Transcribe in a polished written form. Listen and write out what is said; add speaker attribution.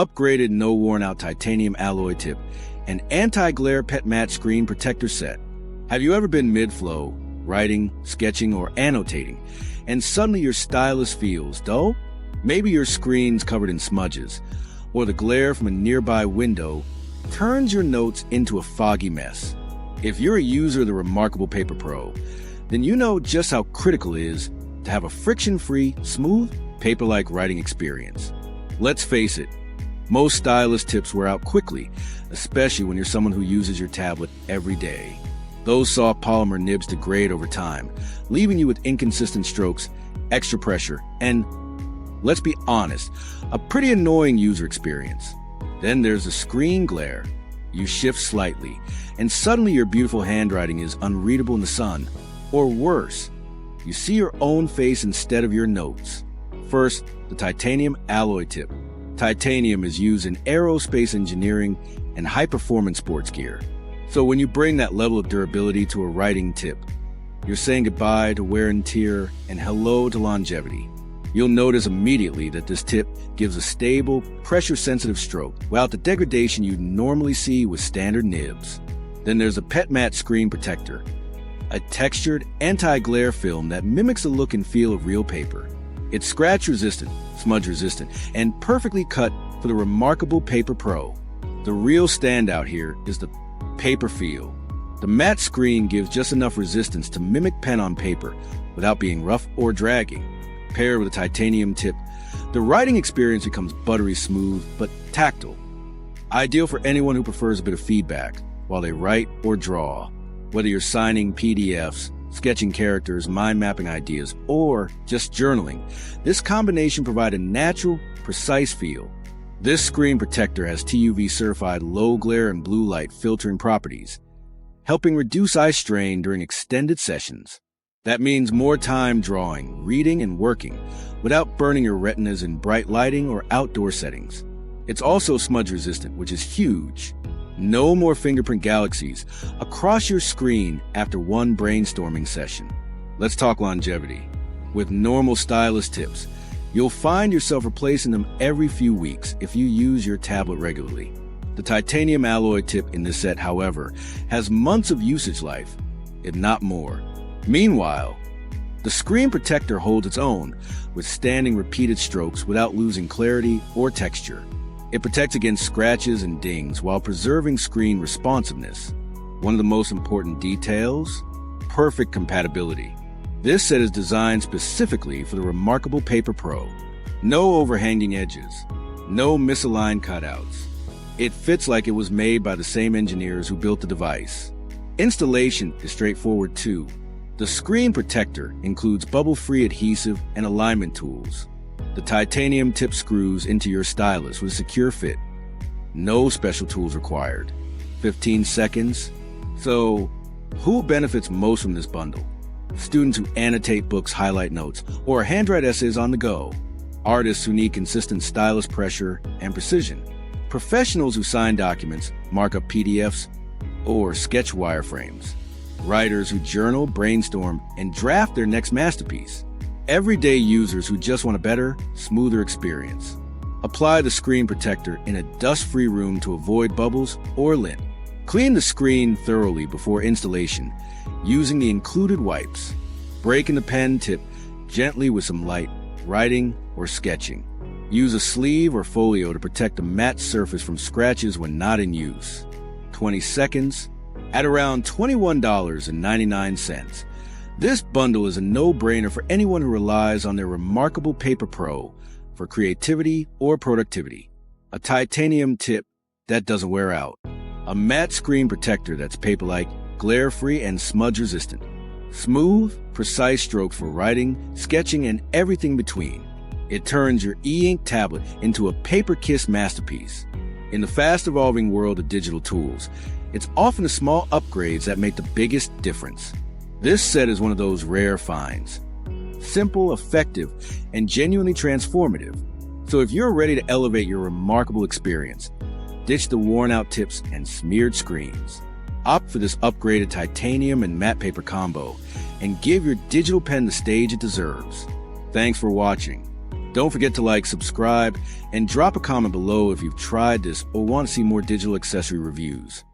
Speaker 1: upgraded no worn-out titanium alloy tip, and anti-glare pet matte screen protector set. Have you ever been mid-flow, writing, sketching, or annotating, and suddenly your stylus feels dull? Maybe your screen's covered in smudges, or the glare from a nearby window turns your notes into a foggy mess. If you're a user of the remarkable Paper Pro, then you know just how critical it is to have a friction-free, smooth, paper-like writing experience. Let's face it, most stylus tips wear out quickly, especially when you're someone who uses your tablet every day. Those soft polymer nibs degrade over time, leaving you with inconsistent strokes, extra pressure, and, let's be honest, a pretty annoying user experience. Then there's the screen glare. You shift slightly, and suddenly your beautiful handwriting is unreadable in the sun. Or worse, you see your own face instead of your notes. First, the titanium alloy tip. Titanium is used in aerospace engineering and high-performance sports gear. So when you bring that level of durability to a writing tip, you're saying goodbye to wear and tear and hello to longevity. You'll notice immediately that this tip gives a stable, pressure-sensitive stroke without the degradation you'd normally see with standard nibs. Then there's a pet matte screen protector, a textured, anti-glare film that mimics the look and feel of real paper. It's scratch-resistant, smudge-resistant, and perfectly cut for the remarkable Paper Pro. The real standout here is the paper feel. The matte screen gives just enough resistance to mimic pen on paper without being rough or dragging. Paired with a titanium tip, the writing experience becomes buttery smooth but tactile. Ideal for anyone who prefers a bit of feedback while they write or draw. Whether you're signing PDFs, sketching characters, mind-mapping ideas, or just journaling, this combination provides a natural, precise feel. This screen protector has TUV-certified low-glare and blue light filtering properties, helping reduce eye strain during extended sessions. That means more time drawing, reading, and working without burning your retinas in bright lighting or outdoor settings. It's also smudge-resistant, which is huge. No more fingerprint galaxies across your screen after one brainstorming session. Let's talk longevity. With normal stylus tips, you'll find yourself replacing them every few weeks if you use your tablet regularly. The titanium alloy tip in this set, however, has months of usage life, if not more. Meanwhile, the screen protector holds its own, withstanding repeated strokes without losing clarity or texture. It protects against scratches and dings while preserving screen responsiveness. One of the most important details? Perfect compatibility. This set is designed specifically for the remarkable Paper Pro. No overhanging edges, no misaligned cutouts. It fits like it was made by the same engineers who built the device. Installation is straightforward too. The screen protector includes bubble-free adhesive and alignment tools. The titanium tip screws into your stylus with a secure fit. No special tools required. 15 seconds. So, who benefits most from this bundle? Students who annotate books, highlight notes, or handwrite essays on the go. Artists who need consistent stylus pressure and precision. Professionals who sign documents, mark up PDFs, or sketch wireframes. Writers who journal, brainstorm, and draft their next masterpiece. Everyday users who just want a better, smoother experience. Apply the screen protector in a dust-free room to avoid bubbles or lint. Clean the screen thoroughly before installation using the included wipes. Break in the pen tip gently with some light writing or sketching. Use a sleeve or folio to protect the matte surface from scratches when not in use. 20 seconds. At around $21.99. This bundle is a no-brainer for anyone who relies on their remarkable Paper Pro for creativity or productivity. A titanium tip that doesn't wear out. A matte screen protector that's paper-like, glare-free, and smudge-resistant. Smooth, precise strokes for writing, sketching, and everything between. It turns your e-ink tablet into a paper-kissed masterpiece. In the fast-evolving world of digital tools, it's often the small upgrades that make the biggest difference. This set is one of those rare finds. Simple, effective, and genuinely transformative. So if you're ready to elevate your remarkable experience, ditch the worn-out tips and smeared screens. Opt for this upgraded titanium and matte paper combo and give your digital pen the stage it deserves. Thanks for watching. Don't forget to like, subscribe, and drop a comment below if you've tried this or want to see more digital accessory reviews.